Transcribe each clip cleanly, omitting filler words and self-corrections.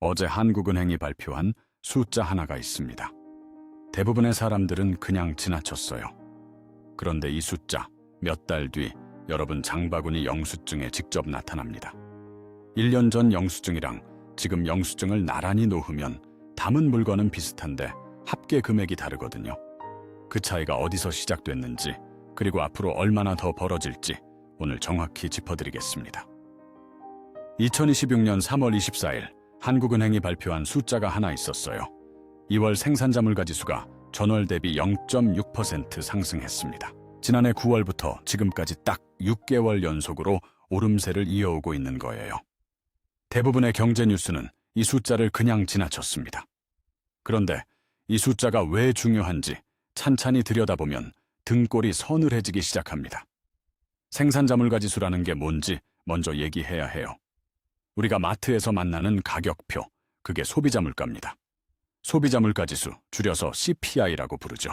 어제 한국은행이 발표한 숫자 하나가 있습니다. 대부분의 사람들은 그냥 지나쳤어요. 그런데 이 숫자, 몇 달 뒤 여러분 장바구니 영수증에 직접 나타납니다. 1년 전 영수증이랑 지금 영수증을 나란히 놓으면 담은 물건은 비슷한데 합계 금액이 다르거든요. 그 차이가 어디서 시작됐는지, 그리고 앞으로 얼마나 더 벌어질지 오늘 정확히 짚어드리겠습니다. 2026년 3월 24일 한국은행이 발표한 숫자가 하나 있었어요. 2월 생산자물가 지수가 전월 대비 0.6% 상승했습니다. 지난해 9월부터 지금까지 딱 6개월 연속으로 오름세를 이어오고 있는 거예요. 대부분의 경제 뉴스는 이 숫자를 그냥 지나쳤습니다. 그런데 이 숫자가 왜 중요한지 찬찬히 들여다보면 등골이 서늘해지기 시작합니다. 생산자물가 지수라는 게 뭔지 먼저 얘기해야 해요. 우리가 마트에서 만나는 가격표, 그게 소비자 물가입니다. 소비자 물가 지수, 줄여서 CPI라고 부르죠.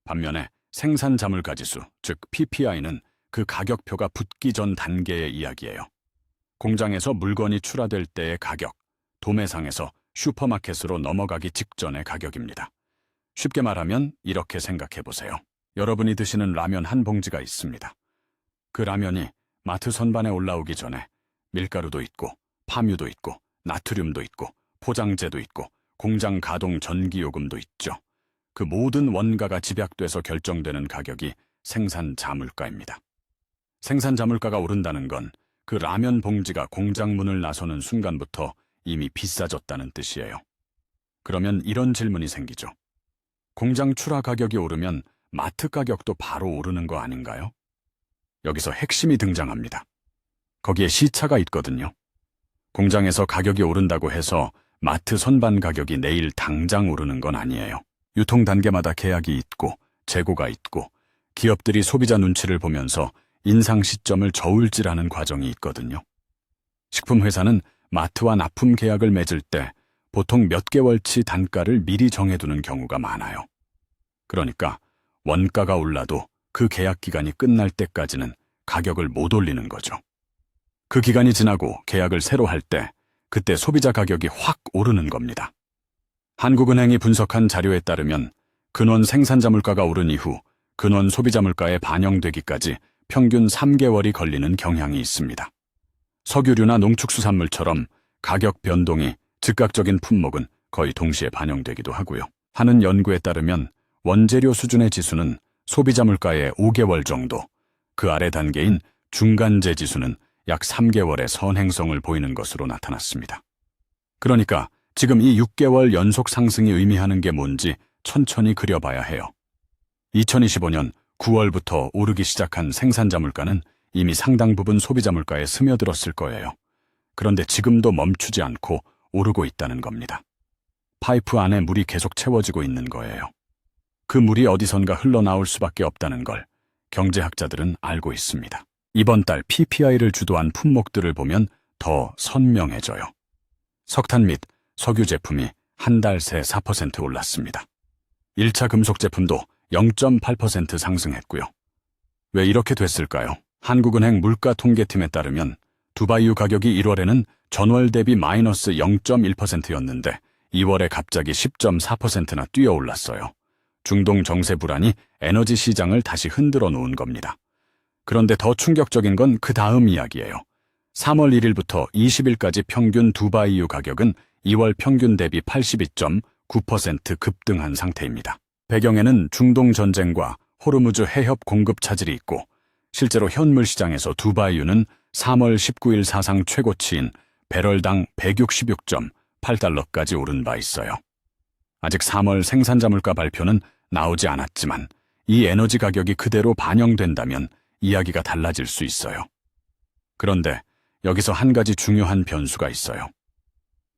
반면에 생산자 물가 지수, 즉 PPI는 그 가격표가 붙기 전 단계의 이야기예요. 공장에서 물건이 출하될 때의 가격, 도매상에서 슈퍼마켓으로 넘어가기 직전의 가격입니다. 쉽게 말하면 이렇게 생각해 보세요. 여러분이 드시는 라면 한 봉지가 있습니다. 그 라면이 마트 선반에 올라오기 전에 밀가루도 있고, 파뮤도 있고, 나트륨도 있고, 포장재도 있고, 공장 가동 전기요금도 있죠. 그 모든 원가가 집약돼서 결정되는 가격이 생산자물가입니다. 생산자물가가 오른다는 건 그 라면 봉지가 공장 문을 나서는 순간부터 이미 비싸졌다는 뜻이에요. 그러면 이런 질문이 생기죠. 공장 출하 가격이 오르면 마트 가격도 바로 오르는 거 아닌가요? 여기서 핵심이 등장합니다. 거기에 시차가 있거든요. 공장에서 가격이 오른다고 해서 마트 선반 가격이 내일 당장 오르는 건 아니에요. 유통 단계마다 계약이 있고 재고가 있고 기업들이 소비자 눈치를 보면서 인상 시점을 저울질하는 과정이 있거든요. 식품회사는 마트와 납품 계약을 맺을 때 보통 몇 개월치 단가를 미리 정해두는 경우가 많아요. 그러니까 원가가 올라도 그 계약 기간이 끝날 때까지는 가격을 못 올리는 거죠. 그 기간이 지나고 계약을 새로 할 때 그때 소비자 가격이 확 오르는 겁니다. 한국은행이 분석한 자료에 따르면 근원 생산자 물가가 오른 이후 근원 소비자 물가에 반영되기까지 평균 3개월이 걸리는 경향이 있습니다. 석유류나 농축수산물처럼 가격 변동이 즉각적인 품목은 거의 동시에 반영되기도 하고요. 하는 연구에 따르면 원재료 수준의 지수는 소비자 물가의 5개월 정도, 그 아래 단계인 중간재 지수는 약 3개월의 선행성을 보이는 것으로 나타났습니다. 그러니까 지금 이 6개월 연속 상승이 의미하는 게 뭔지 천천히 그려봐야 해요. 2025년 9월부터 오르기 시작한 생산자 물가는 이미 상당 부분 소비자 물가에 스며들었을 거예요. 그런데 지금도 멈추지 않고 오르고 있다는 겁니다. 파이프 안에 물이 계속 채워지고 있는 거예요. 그 물이 어디선가 흘러나올 수밖에 없다는 걸 경제학자들은 알고 있습니다. 이번 달 PPI를 주도한 품목들을 보면 더 선명해져요. 석탄 및 석유 제품이 한 달 새 4% 올랐습니다. 1차 금속 제품도 0.8% 상승했고요. 왜 이렇게 됐을까요? 한국은행 물가통계팀에 따르면 두바이유 가격이 1월에는 전월 대비 마이너스 0.1%였는데 2월에 갑자기 10.4%나 뛰어 올랐어요. 중동 정세 불안이 에너지 시장을 다시 흔들어 놓은 겁니다. 그런데 더 충격적인 건 그 다음 이야기예요. 3월 1일부터 20일까지 평균 두바이유 가격은 2월 평균 대비 82.9% 급등한 상태입니다. 배경에는 중동 전쟁과 호르무즈 해협 공급 차질이 있고 실제로 현물 시장에서 두바이유는 3월 19일 사상 최고치인 배럴당 166.8달러까지 오른 바 있어요. 아직 3월 생산자 물가 발표는 나오지 않았지만 이 에너지 가격이 그대로 반영된다면 이야기가 달라질 수 있어요. 그런데 여기서 한 가지 중요한 변수가 있어요.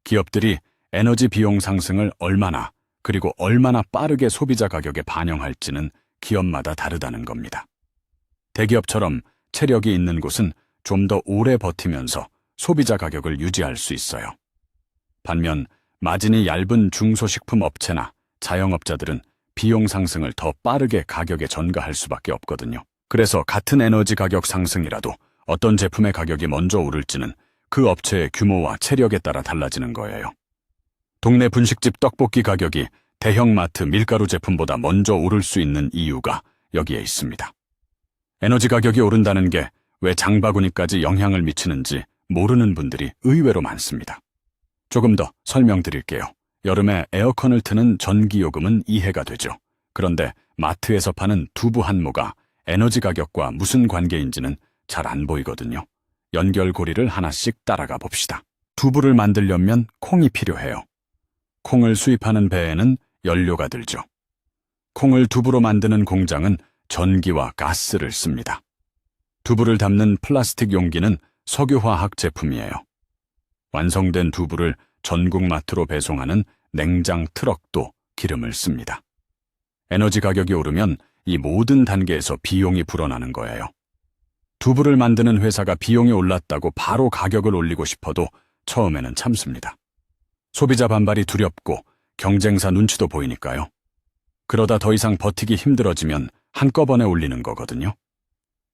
기업들이 에너지 비용 상승을 얼마나 그리고 얼마나 빠르게 소비자 가격에 반영할지는 기업마다 다르다는 겁니다. 대기업처럼 체력이 있는 곳은 좀 더 오래 버티면서 소비자 가격을 유지할 수 있어요. 반면 마진이 얇은 중소식품 업체나 자영업자들은 비용 상승을 더 빠르게 가격에 전가할 수밖에 없거든요. 그래서 같은 에너지 가격 상승이라도 어떤 제품의 가격이 먼저 오를지는 그 업체의 규모와 체력에 따라 달라지는 거예요. 동네 분식집 떡볶이 가격이 대형마트 밀가루 제품보다 먼저 오를 수 있는 이유가 여기에 있습니다. 에너지 가격이 오른다는 게 왜 장바구니까지 영향을 미치는지 모르는 분들이 의외로 많습니다. 조금 더 설명드릴게요. 여름에 에어컨을 트는 전기요금은 이해가 되죠. 그런데 마트에서 파는 두부 한 모가 에너지 가격과 무슨 관계인지는 잘 안 보이거든요. 연결고리를 하나씩 따라가 봅시다. 두부를 만들려면 콩이 필요해요. 콩을 수입하는 배에는 연료가 들죠. 콩을 두부로 만드는 공장은 전기와 가스를 씁니다. 두부를 담는 플라스틱 용기는 석유화학 제품이에요. 완성된 두부를 전국 마트로 배송하는 냉장 트럭도 기름을 씁니다. 에너지 가격이 오르면 이 모든 단계에서 비용이 불어나는 거예요. 두부를 만드는 회사가 비용이 올랐다고 바로 가격을 올리고 싶어도 처음에는 참습니다. 소비자 반발이 두렵고 경쟁사 눈치도 보이니까요. 그러다 더 이상 버티기 힘들어지면 한꺼번에 올리는 거거든요.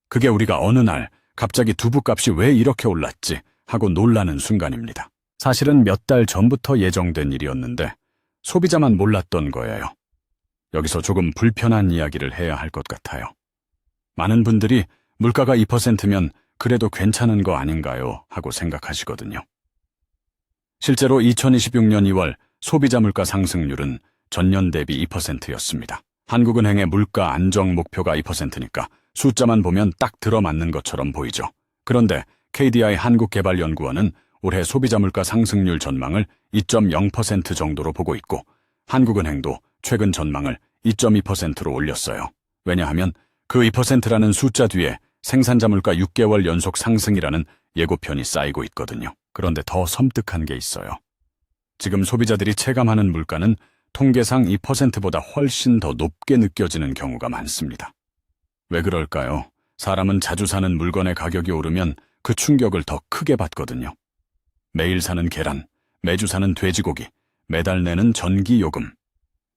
그게 우리가 어느 날 갑자기 두부값이 왜 이렇게 올랐지 하고 놀라는 순간입니다. 사실은 몇 달 전부터 예정된 일이었는데 소비자만 몰랐던 거예요. 여기서 조금 불편한 이야기를 해야 할 것 같아요. 많은 분들이 물가가 2%면 그래도 괜찮은 거 아닌가요? 하고 생각하시거든요. 실제로 2026년 2월 소비자 물가 상승률은 전년 대비 2%였습니다. 한국은행의 물가 안정 목표가 2%니까 숫자만 보면 딱 들어맞는 것처럼 보이죠. 그런데 KDI 한국개발연구원은 올해 소비자 물가 상승률 전망을 2.0% 정도로 보고 있고 한국은행도 최근 전망을 2.2%로 올렸어요. 왜냐하면 그 2%라는 숫자 뒤에 생산자 물가 6개월 연속 상승이라는 예고편이 쌓이고 있거든요. 그런데 더 섬뜩한 게 있어요. 지금 소비자들이 체감하는 물가는 통계상 2%보다 훨씬 더 높게 느껴지는 경우가 많습니다. 왜 그럴까요? 사람은 자주 사는 물건의 가격이 오르면 그 충격을 더 크게 받거든요. 매일 사는 계란, 매주 사는 돼지고기, 매달 내는 전기요금.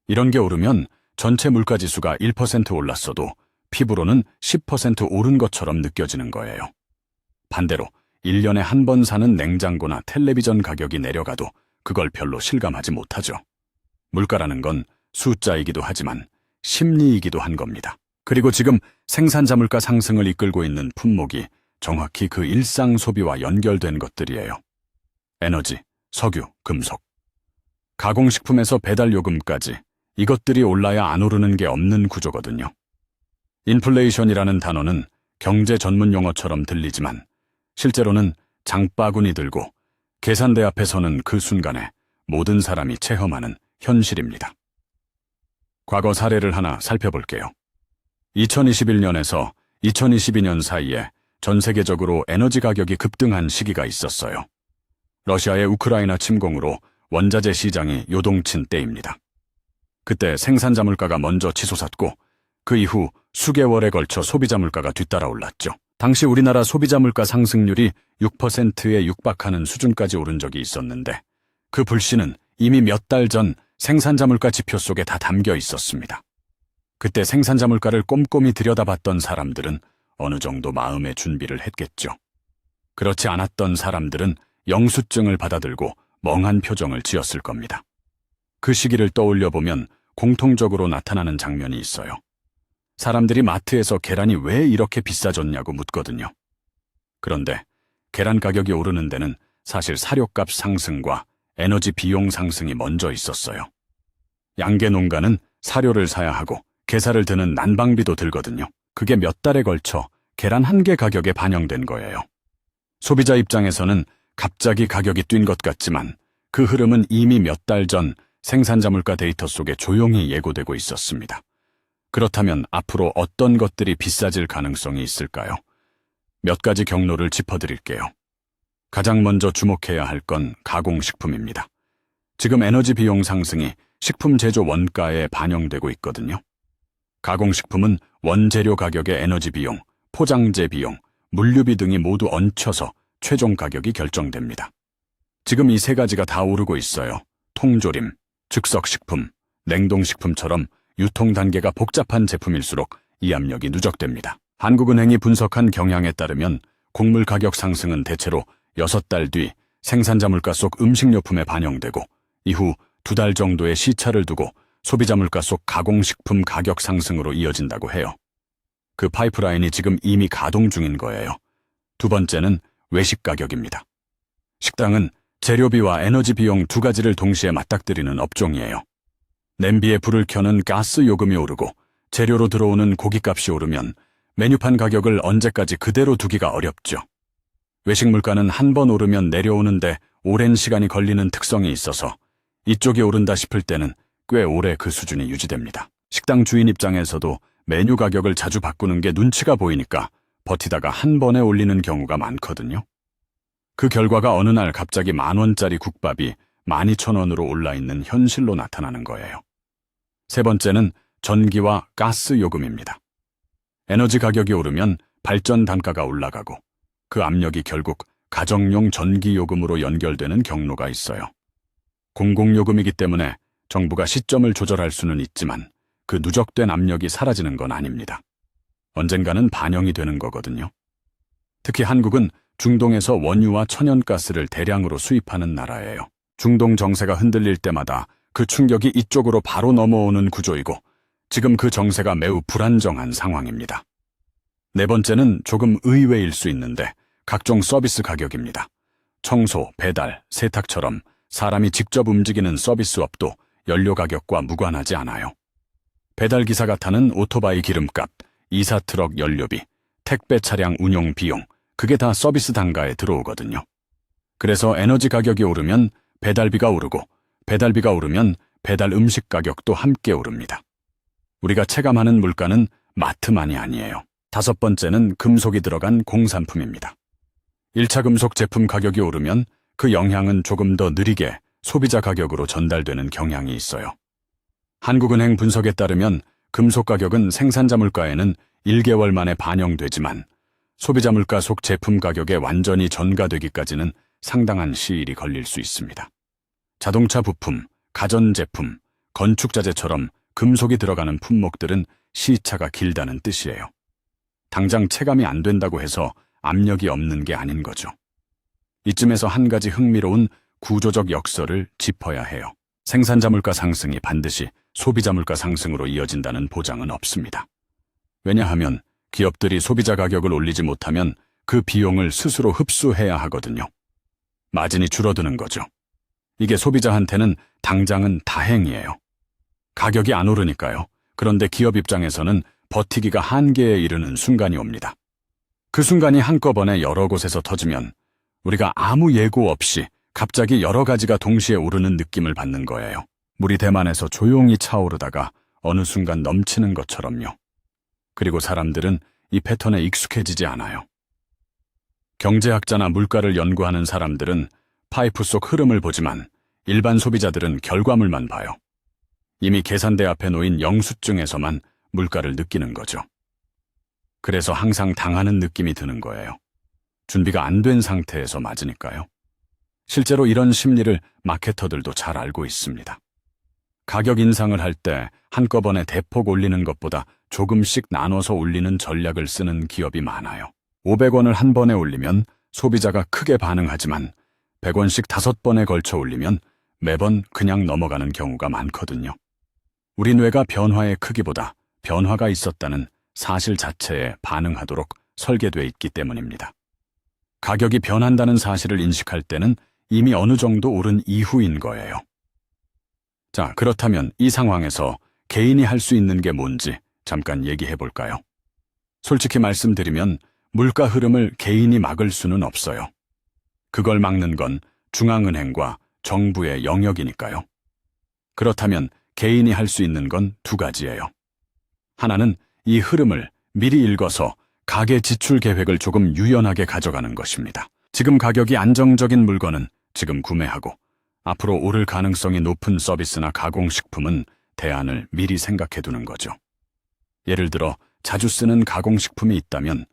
이런 게 오르면 전체 물가지수가 1% 올랐어도 피부로는 10% 오른 것처럼 느껴지는 거예요. 반대로 1년에 한 번 사는 냉장고나 텔레비전 가격이 내려가도 그걸 별로 실감하지 못하죠. 물가라는 건 숫자이기도 하지만 심리이기도 한 겁니다. 그리고 지금 생산자 물가 상승을 이끌고 있는 품목이 정확히 그 일상 소비와 연결된 것들이에요. 에너지, 석유, 금속. 가공식품에서 배달요금까지 이것들이 올라야 안 오르는 게 없는 구조거든요. 인플레이션이라는 단어는 경제 전문 용어처럼 들리지만 실제로는 장바구니 들고 계산대 앞에 서는 그 순간에 모든 사람이 체험하는 현실입니다. 과거 사례를 하나 살펴볼게요. 2021년에서 2022년 사이에 전 세계적으로 에너지 가격이 급등한 시기가 있었어요. 러시아의 우크라이나 침공으로 원자재 시장이 요동친 때입니다. 그때 생산자 물가가 먼저 치솟았고 그 이후 수개월에 걸쳐 소비자 물가가 뒤따라 올랐죠. 당시 우리나라 소비자 물가 상승률이 6%에 육박하는 수준까지 오른 적이 있었는데 그 불씨는 이미 몇 달 전 생산자 물가 지표 속에 다 담겨 있었습니다. 그때 생산자 물가를 꼼꼼히 들여다봤던 사람들은 어느 정도 마음의 준비를 했겠죠. 그렇지 않았던 사람들은 영수증을 받아들고 멍한 표정을 지었을 겁니다. 그 시기를 떠올려 보면 공통적으로 나타나는 장면이 있어요. 사람들이 마트에서 계란이 왜 이렇게 비싸졌냐고 묻거든요. 그런데 계란 가격이 오르는 데는 사실 사료값 상승과 에너지 비용 상승이 먼저 있었어요. 양계 농가는 사료를 사야 하고 게사를 드는 난방비도 들거든요. 그게 몇 달에 걸쳐 계란 한 개 가격에 반영된 거예요. 소비자 입장에서는 갑자기 가격이 뛴 것 같지만 그 흐름은 이미 몇 달 전 생산자 물가 데이터 속에 조용히 예고되고 있었습니다. 그렇다면 앞으로 어떤 것들이 비싸질 가능성이 있을까요? 몇 가지 경로를 짚어드릴게요. 가장 먼저 주목해야 할 건 가공식품입니다. 지금 에너지 비용 상승이 식품 제조 원가에 반영되고 있거든요. 가공식품은 원재료 가격의 에너지 비용, 포장재 비용, 물류비 등이 모두 얹혀서 최종 가격이 결정됩니다. 지금 이 세 가지가 다 오르고 있어요. 통조림, 즉석식품, 냉동식품처럼 유통 단계가 복잡한 제품일수록 이 압력이 누적됩니다. 한국은행이 분석한 경향에 따르면 곡물 가격 상승은 대체로 6달 뒤 생산자 물가 속 음식료품에 반영되고 이후 2달 정도의 시차를 두고 소비자 물가 속 가공식품 가격 상승으로 이어진다고 해요. 그 파이프라인이 지금 이미 가동 중인 거예요. 두 번째는 외식 가격입니다. 식당은 재료비와 에너지 비용 두 가지를 동시에 맞닥뜨리는 업종이에요. 냄비에 불을 켜는 가스 요금이 오르고 재료로 들어오는 고깃값이 오르면 메뉴판 가격을 언제까지 그대로 두기가 어렵죠. 외식 물가는 한 번 오르면 내려오는데 오랜 시간이 걸리는 특성이 있어서 이쪽이 오른다 싶을 때는 꽤 오래 그 수준이 유지됩니다. 식당 주인 입장에서도 메뉴 가격을 자주 바꾸는 게 눈치가 보이니까 버티다가 한 번에 올리는 경우가 많거든요. 그 결과가 어느 날 갑자기 10,000원짜리 국밥이 12,000원으로 올라 있는 현실로 나타나는 거예요. 세 번째는 전기와 가스 요금입니다. 에너지 가격이 오르면 발전 단가가 올라가고 그 압력이 결국 가정용 전기 요금으로 연결되는 경로가 있어요. 공공요금이기 때문에 정부가 시점을 조절할 수는 있지만 그 누적된 압력이 사라지는 건 아닙니다. 언젠가는 반영이 되는 거거든요. 특히 한국은 중동에서 원유와 천연가스를 대량으로 수입하는 나라예요. 중동 정세가 흔들릴 때마다 그 충격이 이쪽으로 바로 넘어오는 구조이고 지금 그 정세가 매우 불안정한 상황입니다. 네 번째는 조금 의외일 수 있는데 각종 서비스 가격입니다. 청소, 배달, 세탁처럼 사람이 직접 움직이는 서비스업도 연료 가격과 무관하지 않아요. 배달기사가 타는 오토바이 기름값, 이사트럭 연료비, 택배 차량 운용 비용, 그게 다 서비스 단가에 들어오거든요. 그래서 에너지 가격이 오르면 배달비가 오르고 배달비가 오르면 배달 음식 가격도 함께 오릅니다. 우리가 체감하는 물가는 마트만이 아니에요. 다섯 번째는 금속이 들어간 공산품입니다. 1차 금속 제품 가격이 오르면 그 영향은 조금 더 느리게 소비자 가격으로 전달되는 경향이 있어요. 한국은행 분석에 따르면 금속 가격은 생산자 물가에는 1개월 만에 반영되지만 소비자 물가 속 제품 가격에 완전히 전가되기까지는 상당한 시일이 걸릴 수 있습니다. 자동차 부품, 가전제품, 건축자재처럼 금속이 들어가는 품목들은 시차가 길다는 뜻이에요. 당장 체감이 안 된다고 해서 압력이 없는 게 아닌 거죠. 이쯤에서 한 가지 흥미로운 구조적 역설을 짚어야 해요. 생산자 물가 상승이 반드시 소비자 물가 상승으로 이어진다는 보장은 없습니다. 왜냐하면 기업들이 소비자 가격을 올리지 못하면 그 비용을 스스로 흡수해야 하거든요. 마진이 줄어드는 거죠. 이게 소비자한테는 당장은 다행이에요. 가격이 안 오르니까요. 그런데 기업 입장에서는 버티기가 한계에 이르는 순간이 옵니다. 그 순간이 한꺼번에 여러 곳에서 터지면 우리가 아무 예고 없이 갑자기 여러 가지가 동시에 오르는 느낌을 받는 거예요. 물이 대만에서 조용히 차오르다가 어느 순간 넘치는 것처럼요. 그리고 사람들은 이 패턴에 익숙해지지 않아요. 경제학자나 물가를 연구하는 사람들은 파이프 속 흐름을 보지만 일반 소비자들은 결과물만 봐요. 이미 계산대 앞에 놓인 영수증에서만 물가를 느끼는 거죠. 그래서 항상 당하는 느낌이 드는 거예요. 준비가 안 된 상태에서 맞으니까요. 실제로 이런 심리를 마케터들도 잘 알고 있습니다. 가격 인상을 할 때 한꺼번에 대폭 올리는 것보다 조금씩 나눠서 올리는 전략을 쓰는 기업이 많아요. 500원을 한 번에 올리면 소비자가 크게 반응하지만 100원씩 5번에 걸쳐 올리면 매번 그냥 넘어가는 경우가 많거든요. 우리 뇌가 변화의 크기보다 변화가 있었다는 사실 자체에 반응하도록 설계돼 있기 때문입니다. 가격이 변한다는 사실을 인식할 때는 이미 어느 정도 오른 이후인 거예요. 자, 그렇다면 이 상황에서 개인이 할 수 있는 게 뭔지 잠깐 얘기해 볼까요? 솔직히 말씀드리면 물가 흐름을 개인이 막을 수는 없어요. 그걸 막는 건 중앙은행과 정부의 영역이니까요. 그렇다면 개인이 할 수 있는 건 두 가지예요. 하나는 이 흐름을 미리 읽어서 가계 지출 계획을 조금 유연하게 가져가는 것입니다. 지금 가격이 안정적인 물건은 지금 구매하고 앞으로 오를 가능성이 높은 서비스나 가공식품은 대안을 미리 생각해 두는 거죠. 예를 들어 자주 쓰는 가공식품이 있다면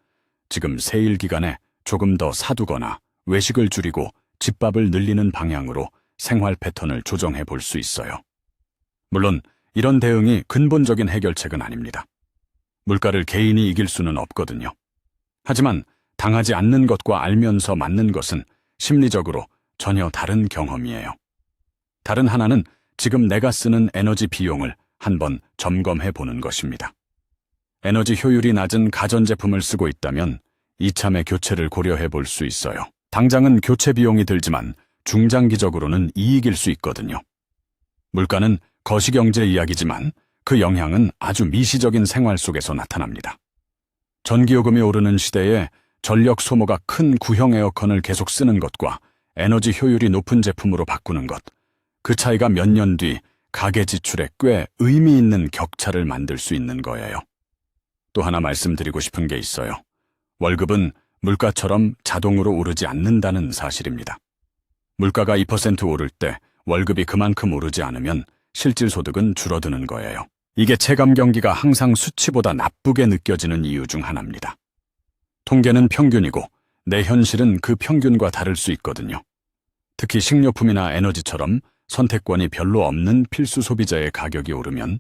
지금 세일 기간에 조금 더 사두거나 외식을 줄이고 집밥을 늘리는 방향으로 생활 패턴을 조정해 볼 수 있어요. 물론 이런 대응이 근본적인 해결책은 아닙니다. 물가를 개인이 이길 수는 없거든요. 하지만 당하지 않는 것과 알면서 맞는 것은 심리적으로 전혀 다른 경험이에요. 다른 하나는 지금 내가 쓰는 에너지 비용을 한번 점검해 보는 것입니다. 에너지 효율이 낮은 가전제품을 쓰고 있다면 이참에 교체를 고려해 볼 수 있어요. 당장은 교체 비용이 들지만 중장기적으로는 이익일 수 있거든요. 물가는 거시경제 이야기지만 그 영향은 아주 미시적인 생활 속에서 나타납니다. 전기요금이 오르는 시대에 전력 소모가 큰 구형 에어컨을 계속 쓰는 것과 에너지 효율이 높은 제품으로 바꾸는 것, 그 차이가 몇 년 뒤 가계 지출에 꽤 의미 있는 격차를 만들 수 있는 거예요. 또 하나 말씀드리고 싶은 게 있어요. 월급은 물가처럼 자동으로 오르지 않는다는 사실입니다. 물가가 2% 오를 때 월급이 그만큼 오르지 않으면 실질소득은 줄어드는 거예요. 이게 체감 경기가 항상 수치보다 나쁘게 느껴지는 이유 중 하나입니다. 통계는 평균이고 내 현실은 그 평균과 다를 수 있거든요. 특히 식료품이나 에너지처럼 선택권이 별로 없는 필수 소비자의 가격이 오르면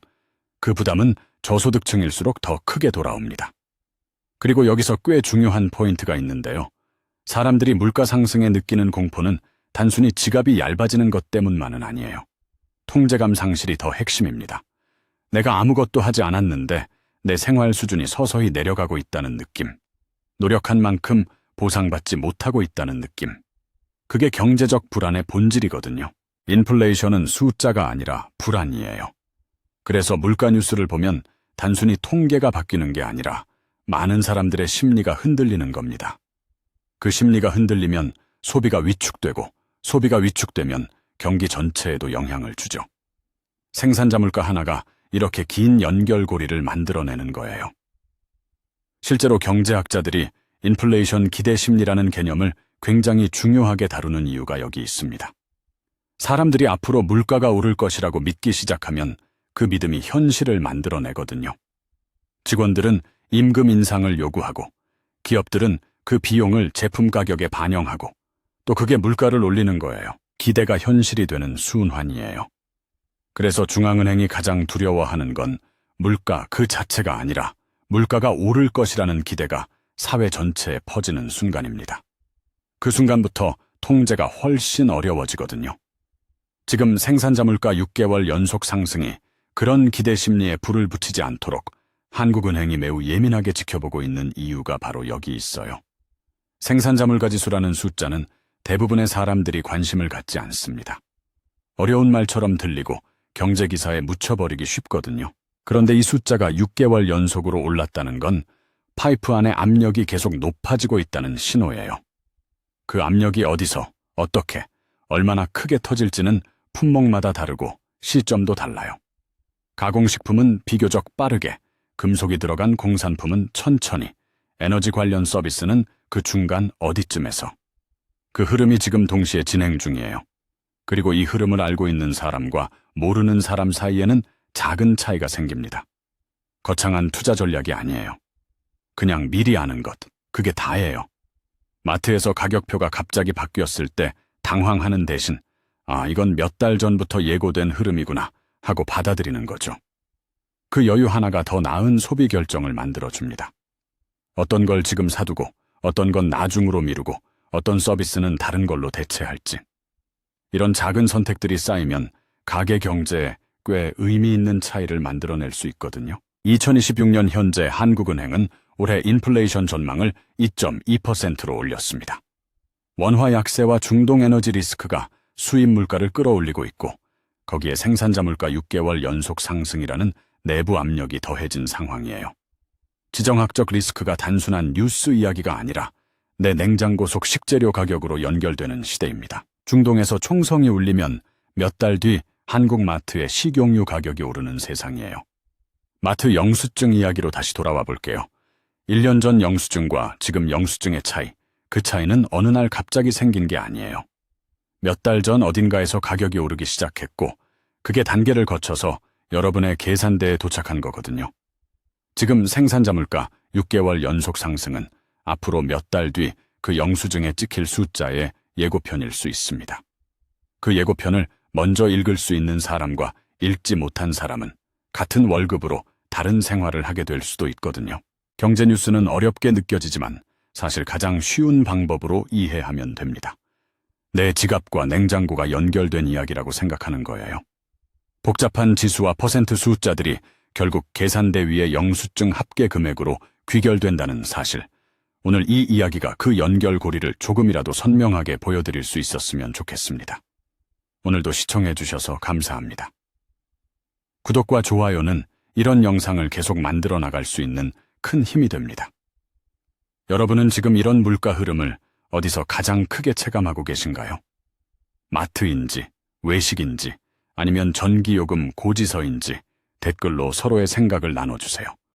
그 부담은 저소득층일수록 더 크게 돌아옵니다. 그리고 여기서 꽤 중요한 포인트가 있는데요. 사람들이 물가 상승에 느끼는 공포는 단순히 지갑이 얇아지는 것 때문만은 아니에요. 통제감 상실이 더 핵심입니다. 내가 아무것도 하지 않았는데 내 생활 수준이 서서히 내려가고 있다는 느낌. 노력한 만큼 보상받지 못하고 있다는 느낌. 그게 경제적 불안의 본질이거든요. 인플레이션은 숫자가 아니라 불안이에요. 그래서 물가 뉴스를 보면 단순히 통계가 바뀌는 게 아니라 많은 사람들의 심리가 흔들리는 겁니다. 그 심리가 흔들리면 소비가 위축되고 소비가 위축되면 경기 전체에도 영향을 주죠. 생산자 물가 하나가 이렇게 긴 연결고리를 만들어내는 거예요. 실제로 경제학자들이 인플레이션 기대 심리라는 개념을 굉장히 중요하게 다루는 이유가 여기 있습니다. 사람들이 앞으로 물가가 오를 것이라고 믿기 시작하면 그 믿음이 현실을 만들어내거든요. 직원들은 임금 인상을 요구하고 기업들은 그 비용을 제품 가격에 반영하고 또 그게 물가를 올리는 거예요. 기대가 현실이 되는 순환이에요. 그래서 중앙은행이 가장 두려워하는 건 물가 그 자체가 아니라 물가가 오를 것이라는 기대가 사회 전체에 퍼지는 순간입니다. 그 순간부터 통제가 훨씬 어려워지거든요. 지금 생산자 물가 6개월 연속 상승이 그런 기대 심리에 불을 붙이지 않도록 한국은행이 매우 예민하게 지켜보고 있는 이유가 바로 여기 있어요. 생산자 물가 지수라는 숫자는 대부분의 사람들이 관심을 갖지 않습니다. 어려운 말처럼 들리고 경제기사에 묻혀버리기 쉽거든요. 그런데 이 숫자가 6개월 연속으로 올랐다는 건 파이프 안의 압력이 계속 높아지고 있다는 신호예요. 그 압력이 어디서, 어떻게, 얼마나 크게 터질지는 품목마다 다르고 시점도 달라요. 가공식품은 비교적 빠르게, 금속이 들어간 공산품은 천천히, 에너지 관련 서비스는 그 중간 어디쯤에서. 그 흐름이 지금 동시에 진행 중이에요. 그리고 이 흐름을 알고 있는 사람과 모르는 사람 사이에는 작은 차이가 생깁니다. 거창한 투자 전략이 아니에요. 그냥 미리 아는 것, 그게 다예요. 마트에서 가격표가 갑자기 바뀌었을 때 당황하는 대신 이건 몇 달 전부터 예고된 흐름이구나 하고 받아들이는 거죠. 그 여유 하나가 더 나은 소비 결정을 만들어줍니다. 어떤 걸 지금 사두고 어떤 건 나중으로 미루고 어떤 서비스는 다른 걸로 대체할지. 이런 작은 선택들이 쌓이면 가계 경제에 꽤 의미 있는 차이를 만들어낼 수 있거든요. 2026년 현재 한국은행은 올해 인플레이션 전망을 2.2%로 올렸습니다. 원화 약세와 중동 에너지 리스크가 수입 물가를 끌어올리고 있고 거기에 생산자 물가 6개월 연속 상승이라는 내부 압력이 더해진 상황이에요. 지정학적 리스크가 단순한 뉴스 이야기가 아니라 내 냉장고 속 식재료 가격으로 연결되는 시대입니다. 중동에서 총성이 울리면 몇 달 뒤 한국 마트의 식용유 가격이 오르는 세상이에요. 마트 영수증 이야기로 다시 돌아와 볼게요. 1년 전 영수증과 지금 영수증의 차이, 그 차이는 어느 날 갑자기 생긴 게 아니에요. 몇 달 전 어딘가에서 가격이 오르기 시작했고 그게 단계를 거쳐서 여러분의 계산대에 도착한 거거든요. 지금 생산자 물가 6개월 연속 상승은 앞으로 몇 달 뒤 그 영수증에 찍힐 숫자의 예고편일 수 있습니다. 그 예고편을 먼저 읽을 수 있는 사람과 읽지 못한 사람은 같은 월급으로 다른 생활을 하게 될 수도 있거든요. 경제 뉴스는 어렵게 느껴지지만 사실 가장 쉬운 방법으로 이해하면 됩니다. 내 지갑과 냉장고가 연결된 이야기라고 생각하는 거예요. 복잡한 지수와 퍼센트 숫자들이 결국 계산대 위의 영수증 합계 금액으로 귀결된다는 사실. 오늘 이 이야기가 그 연결고리를 조금이라도 선명하게 보여드릴 수 있었으면 좋겠습니다. 오늘도 시청해주셔서 감사합니다. 구독과 좋아요는 이런 영상을 계속 만들어 나갈 수 있는 큰 힘이 됩니다. 여러분은 지금 이런 물가 흐름을 어디서 가장 크게 체감하고 계신가요? 마트인지, 외식인지, 아니면 전기요금 고지서인지 댓글로 서로의 생각을 나눠주세요.